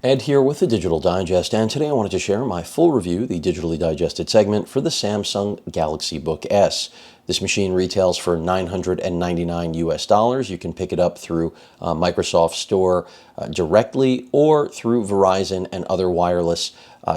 Ed here with the Digital Digest, and today I wanted to share my full review, the digitally digested segment for the Samsung Galaxy Book S. This machine retails for $999 US. You can pick it up through Microsoft Store directly or through Verizon and other wireless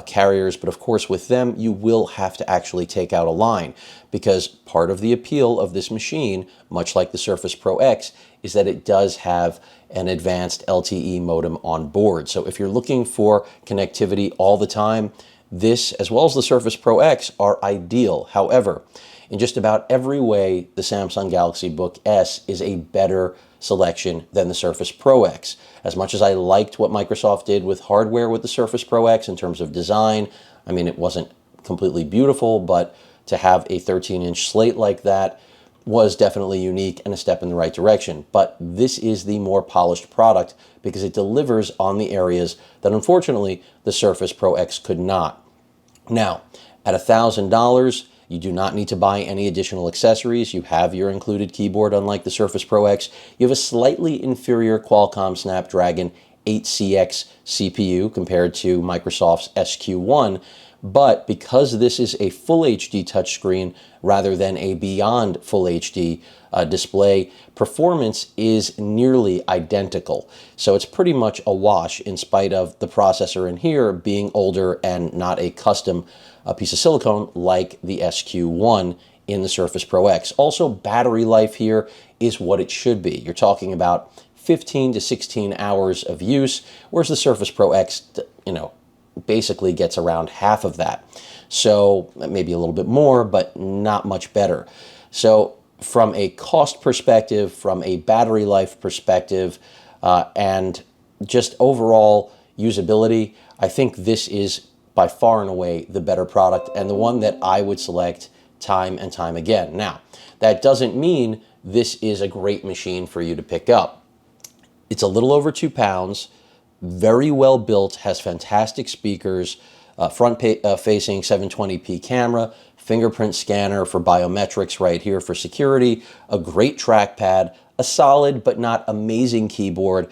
carriers. But of course, with them, you will have to actually take out a line, because part of the appeal of this machine, much like the Surface Pro X, is that it does have an advanced LTE modem on board. So if you're looking for connectivity all the time, this, as well as the Surface Pro X, are ideal. However, in just about every way, the Samsung Galaxy Book S is a better selection than the Surface Pro X. As much as I liked what Microsoft did with hardware with the Surface Pro X in terms of design, I mean, it wasn't completely beautiful, but to have a 13-inch slate like that was definitely unique and a step in the right direction. But this is the more polished product because it delivers on the areas that unfortunately the Surface Pro X could not. Now, at $1,000, you do not need to buy any additional accessories. You have your included keyboard, unlike the Surface Pro X. You have a slightly inferior Qualcomm Snapdragon 8CX CPU compared to Microsoft's SQ1. But because this is a full HD touchscreen rather than a beyond full HD display, performance is nearly identical. So it's pretty much a wash in spite of the processor in here being older and not a custom piece of silicone like the SQ1 in the Surface Pro X. Also, battery life here is what it should be. You're talking about 15 to 16 hours of use, whereas the Surface Pro X, basically gets around half of that. So maybe a little bit more, but not much better. So from a cost perspective, from a battery life perspective, and just overall usability, I think this is by far and away the better product and the one that I would select time and time again. Now, that doesn't mean this is a great machine for you to pick up. It's a little over 2 pounds, very well built, has fantastic speakers, front-facing 720p camera, fingerprint scanner for biometrics right here for security, a great trackpad, a solid but not amazing keyboard.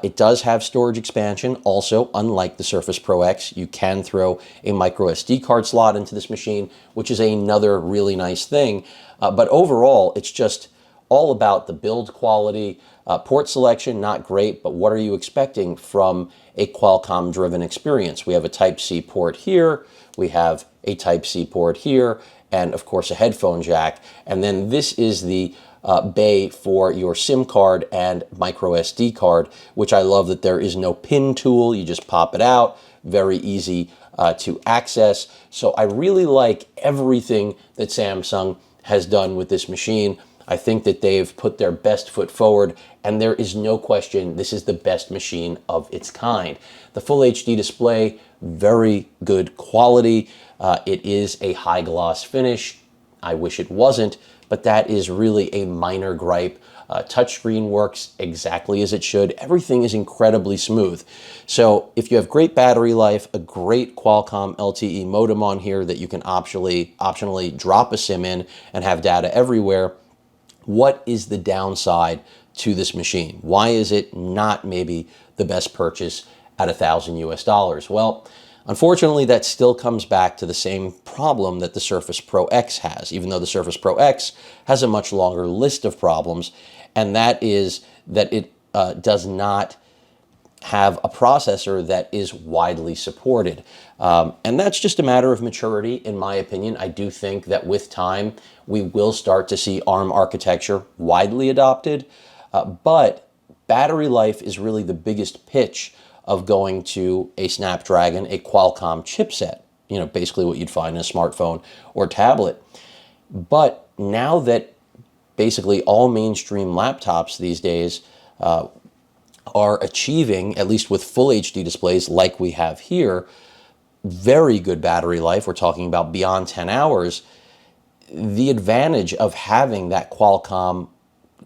It does have storage expansion. Also, unlike the Surface Pro X, you can throw a micro SD card slot into this machine, which is another really nice thing. But overall, it's just all about the build quality. Port selection, not great, but what are you expecting from a Qualcomm-driven experience? We have a Type-C port here, we have a Type-C port here, and of course a headphone jack. And then this is the bay for your SIM card and micro SD card, which I love that there is no pin tool. You just pop it out, very easy to access. So I really like everything that Samsung has done with this machine. I think that they've put their best foot forward, and there is no question this is the best machine of its kind. The Full HD display, very good quality. It is a high gloss finish. I wish it wasn't, but that is really a minor gripe. Touchscreen works exactly as it should. Everything is incredibly smooth. So if you have great battery life, a great Qualcomm LTE modem on here that you can optionally drop a SIM in and have data everywhere, what is the downside to this machine? Why is it not maybe the best purchase at $1,000 US? Well, unfortunately, that still comes back to the same problem that the Surface Pro X has, even though the Surface Pro X has a much longer list of problems, and that is that it does not have a processor that is widely supported. And that's just a matter of maturity, in my opinion. I do think that with time, we will start to see ARM architecture widely adopted, but battery life is really the biggest pitch of going to a Snapdragon, a Qualcomm chipset, basically what you'd find in a smartphone or tablet. But now that basically all mainstream laptops these days are achieving, at least with full HD displays like we have here, very good battery life, we're talking about beyond 10 hours, the advantage of having that Qualcomm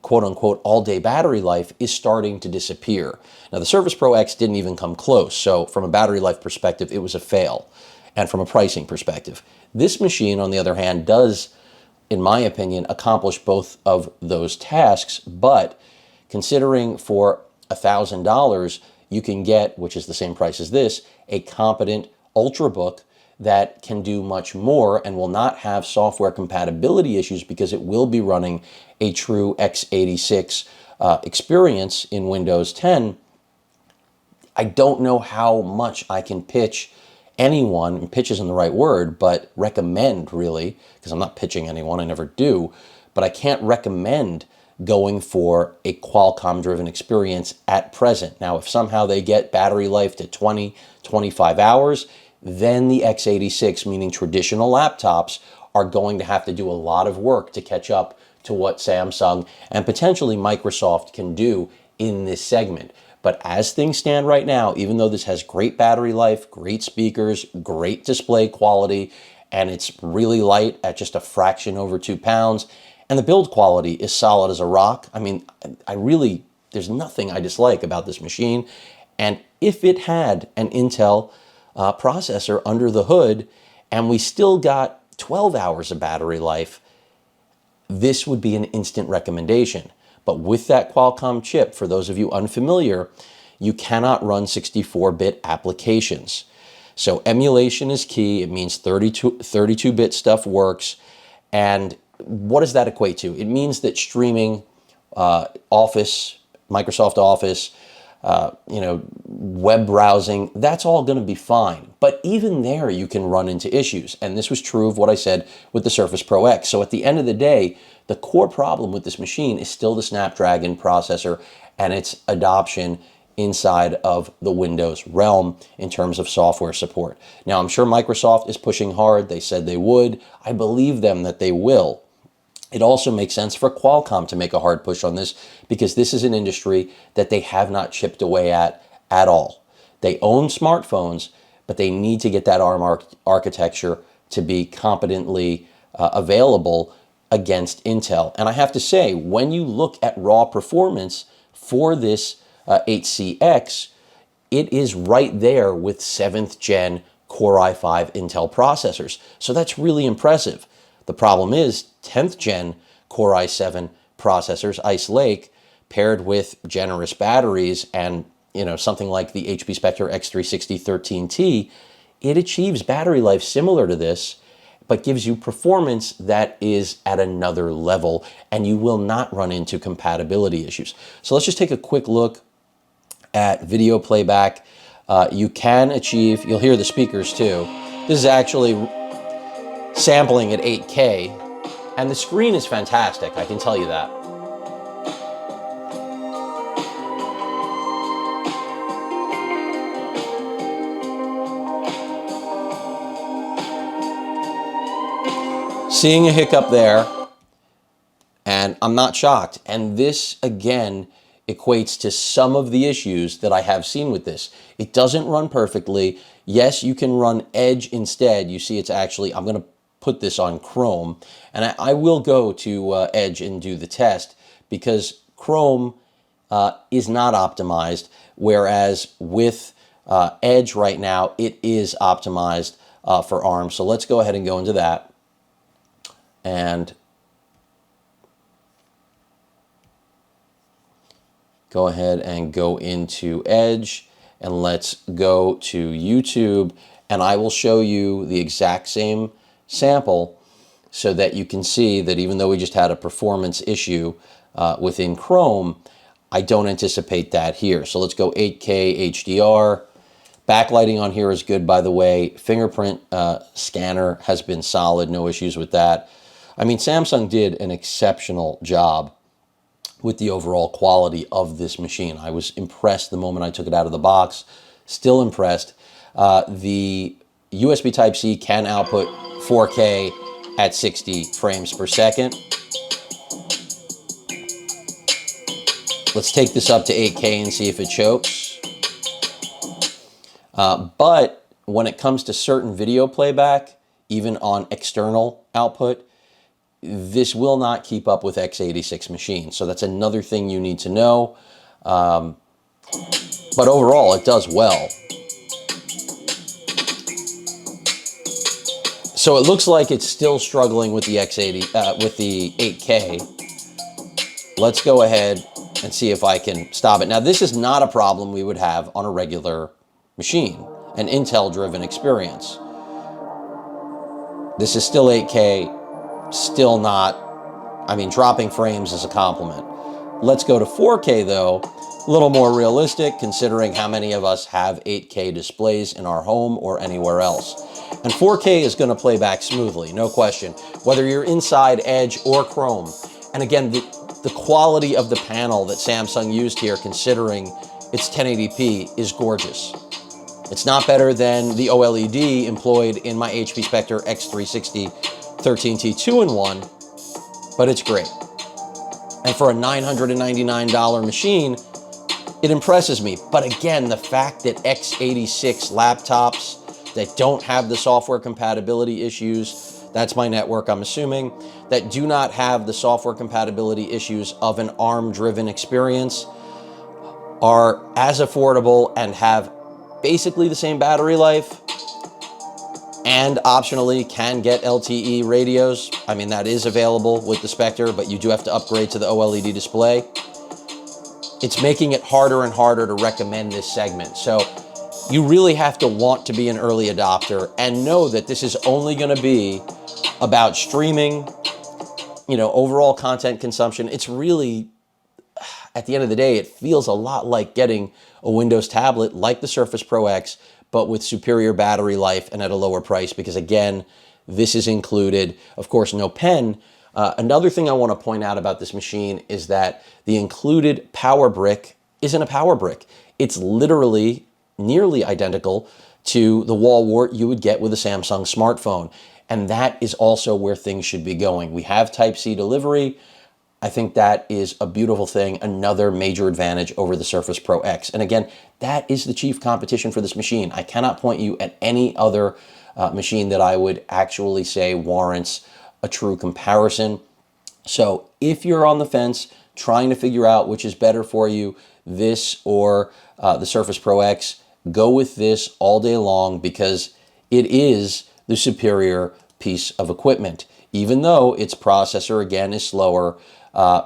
quote-unquote all-day battery life is starting to disappear. Now, the Surface Pro X didn't even come close, so from a battery life perspective, it was a fail, and from a pricing perspective. This machine, on the other hand, does in my opinion, accomplish both of those tasks. But considering for $1,000, you can get, which is the same price as this, a competent Ultrabook that can do much more and will not have software compatibility issues because it will be running a true x86 experience in Windows 10. I don't know how much I can pitch anyone, and pitch isn't the right word, but recommend really, because I'm not pitching anyone, I never do, but I can't recommend going for a Qualcomm-driven experience at present. Now, if somehow they get battery life to 20, 25 hours, then the x86, meaning traditional laptops, are going to have to do a lot of work to catch up to what Samsung and potentially Microsoft can do in this segment. But as things stand right now, even though this has great battery life, great speakers, great display quality, and it's really light at just a fraction over 2 pounds, and the build quality is solid as a rock. I mean, there's nothing I dislike about this machine. And if it had an Intel processor under the hood, and we still got 12 hours of battery life, this would be an instant recommendation. But with that Qualcomm chip, for those of you unfamiliar, you cannot run 64-bit applications. So emulation is key. It means 32-bit stuff works. And what does that equate to? It means that streaming Office, Microsoft Office, web browsing, that's all going to be fine. But even there, you can run into issues. And this was true of what I said with the Surface Pro X. So at the end of the day, the core problem with this machine is still the Snapdragon processor and its adoption inside of the Windows realm in terms of software support. Now, I'm sure Microsoft is pushing hard. They said they would. I believe them that they will. It also makes sense for Qualcomm to make a hard push on this because this is an industry that they have not chipped away at all. They own smartphones, but they need to get that ARM architecture to be competently available against Intel. And I have to say, when you look at raw performance for this 8CX, it is right there with 7th gen Core i5 Intel processors. So that's really impressive. The problem is 10th gen Core i7 processors, Ice Lake, paired with generous batteries and something like the HP Spectre X360 13T, it achieves battery life similar to this, but gives you performance that is at another level, and you will not run into compatibility issues. So let's just take a quick look at video playback. You can achieve, you'll hear the speakers too. This is actually sampling at 8K, and the screen is fantastic, I can tell you that. Seeing a hiccup there, and I'm not shocked. And this, again, equates to some of the issues that I have seen with this. It doesn't run perfectly. Yes, you can run Edge instead. You see it's actually, I'm going to put this on Chrome, and I will go to Edge and do the test because Chrome is not optimized, whereas with Edge right now, it is optimized for ARM. So let's go ahead and go into that. And go ahead and go into Edge, and let's go to YouTube, and I will show you the exact same sample so that you can see that even though we just had a performance issue within Chrome, I don't anticipate that here. So let's go 8K HDR. Backlighting on here is good, by the way. Fingerprint scanner has been solid, no issues with that. I mean, Samsung did an exceptional job with the overall quality of this machine. I was impressed the moment I took it out of the box. Still impressed. The USB Type-C can output 4K at 60 frames per second. Let's take this up to 8K and see if it chokes. But when it comes to certain video playback, even on external output, this will not keep up with x86 machines. So that's another thing you need to know. But overall, it does well. So it looks like it's still struggling with the X80, with the 8K. Let's go ahead and see if I can stop it. Now, this is not a problem we would have on a regular machine, an Intel-driven experience. This is still 8K, still not, I mean, dropping frames is a compliment. Let's go to 4K though, a little more realistic considering how many of us have 8K displays in our home or anywhere else. And 4K is going to play back smoothly, no question, whether you're inside Edge or Chrome. And again, the quality of the panel that Samsung used here, considering it's 1080p, is gorgeous. It's not better than the OLED employed in my HP Spectre X360 13T 2-in-1, but it's great. And for a $999 machine, it impresses me. But again, the fact that x86 laptops that don't have the software compatibility issues, that's my network, I'm assuming, that do not have the software compatibility issues of an ARM-driven experience are as affordable and have basically the same battery life, and optionally can get LTE radios. I mean, that is available with the Spectre, but you do have to upgrade to the OLED display. It's making it harder and harder to recommend this segment. So you really have to want to be an early adopter and know that this is only going to be about streaming, you know, overall content consumption. It's really, at the end of the day, it feels a lot like getting a Windows tablet like the Surface Pro X, but with superior battery life and at a lower price, because again, this is included. Of course, no pen. Another thing I want to point out about this machine is that the included power brick isn't a power brick. It's literally nearly identical to the wall wart you would get with a Samsung smartphone. And that is also where things should be going. We have Type-C delivery. I think that is a beautiful thing, another major advantage over the Surface Pro X. And again, that is the chief competition for this machine. I cannot point you at any other machine that I would actually say warrants a true comparison. So if you're on the fence, trying to figure out which is better for you, this or the Surface Pro X, go with this all day long because it is the superior piece of equipment, even though its processor, again, is slower,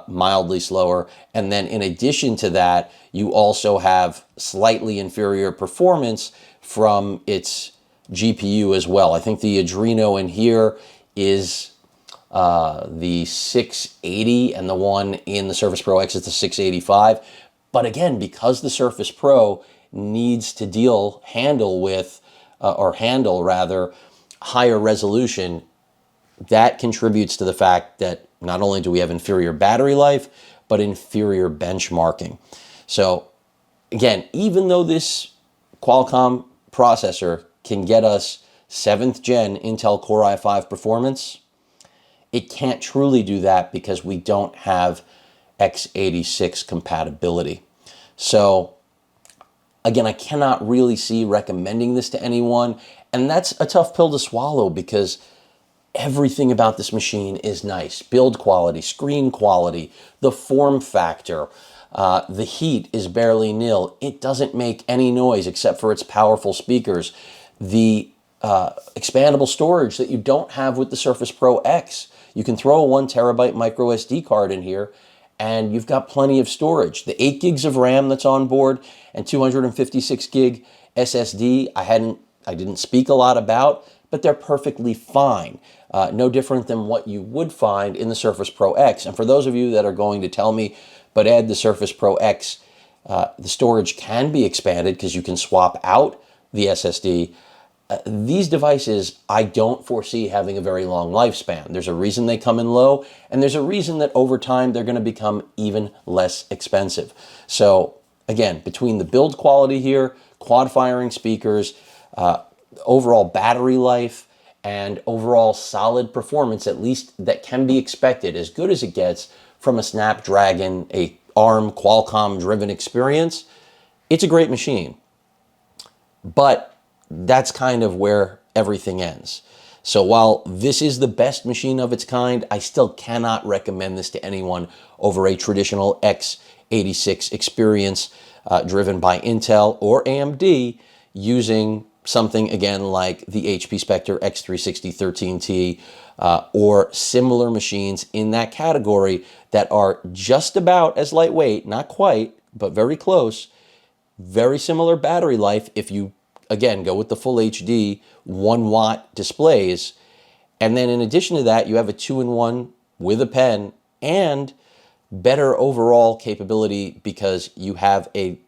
mildly slower. And then in addition to that, you also have slightly inferior performance from its GPU as well. I think the Adreno in here is the 680 and the one in the Surface Pro X is the 685. But again, because the Surface Pro needs to handle higher resolution, that contributes to the fact that not only do we have inferior battery life, but inferior benchmarking. So again, even though this Qualcomm processor can get us 7th gen Intel Core i5 performance, it can't truly do that because we don't have x86 compatibility. So again, I cannot really see recommending this to anyone, and that's a tough pill to swallow because everything about this machine is nice. Build quality, screen quality, the form factor, the heat is barely nil. It doesn't make any noise except for its powerful speakers. The expandable storage that you don't have with the Surface Pro X. You can throw a 1 terabyte micro SD card in here and you've got plenty of storage. The 8 gigs of RAM that's on board and 256 gig SSD, I didn't speak a lot about, but they're perfectly fine. No different than what you would find in the Surface Pro X. And for those of you that are going to tell me, but Ed, the Surface Pro X, the storage can be expanded because you can swap out the SSD. These devices, I don't foresee having a very long lifespan. There's a reason they come in low, and there's a reason that over time they're going to become even less expensive. So again, between the build quality here, quad firing speakers, overall battery life, and overall solid performance, at least that can be expected, as good as it gets from a Snapdragon, a ARM Qualcomm-driven experience, it's a great machine. But that's kind of where everything ends. So while this is the best machine of its kind, I still cannot recommend this to anyone over a traditional x86 experience driven by Intel or AMD using something, again, like the HP Spectre X360 13T or similar machines in that category that are just about as lightweight, not quite, but very close, very similar battery life if you, again, go with the full HD 1-watt displays. And then in addition to that, you have a 2-in-1 with a pen and better overall capability because you have a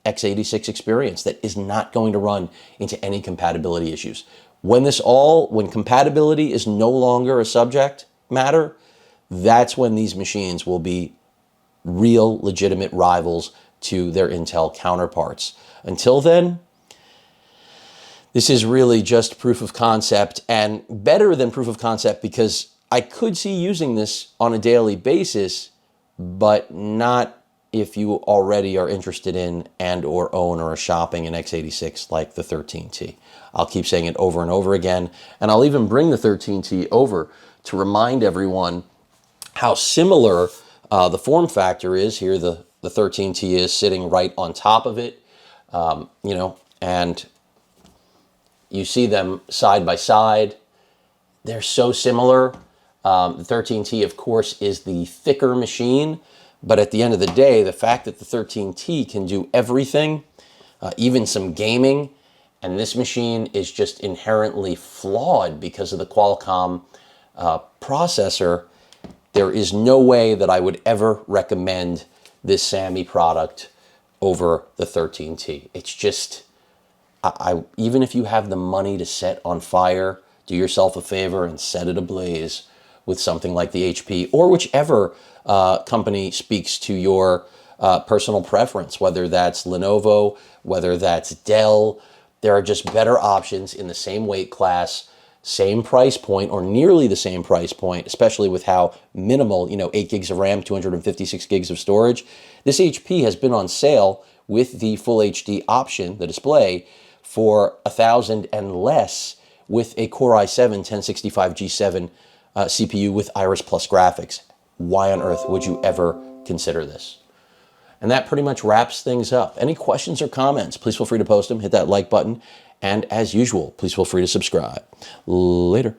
x86 experience that is not going to run into any compatibility issues. When compatibility is no longer a subject matter, that's when these machines will be real legitimate rivals to their Intel counterparts. Until then, this is really just proof of concept, and better than proof of concept because I could see using this on a daily basis, but not if you already are interested in and or own or are shopping an x86 like the 13T. I'll keep saying it over and over again, and I'll even bring the 13T over to remind everyone how similar the form factor is. Here the 13T is sitting right on top of it, and you see them side by side. They're so similar. The 13T, of course, is the thicker machine, but at the end of the day, the fact that the 13T can do everything, even some gaming, and this machine is just inherently flawed because of the Qualcomm processor, there is no way that I would ever recommend this SAMI product over the 13T. It's just, even if you have the money to set on fire, do yourself a favor and set it ablaze with something like the HP or whichever company speaks to your personal preference, whether that's Lenovo, whether that's Dell. There are just better options in the same weight class, same price point, or nearly the same price point, especially with how minimal, 8 gigs of RAM, 256 gigs of storage. This HP has been on sale with the Full HD option, the display, for $1,000 and less with a Core i7 1065G7 CPU with Iris Plus graphics. Why on earth would you ever consider this? And that pretty much wraps things up. Any questions or comments, please feel free to post them. Hit that like button. And as usual, please feel free to subscribe. Later.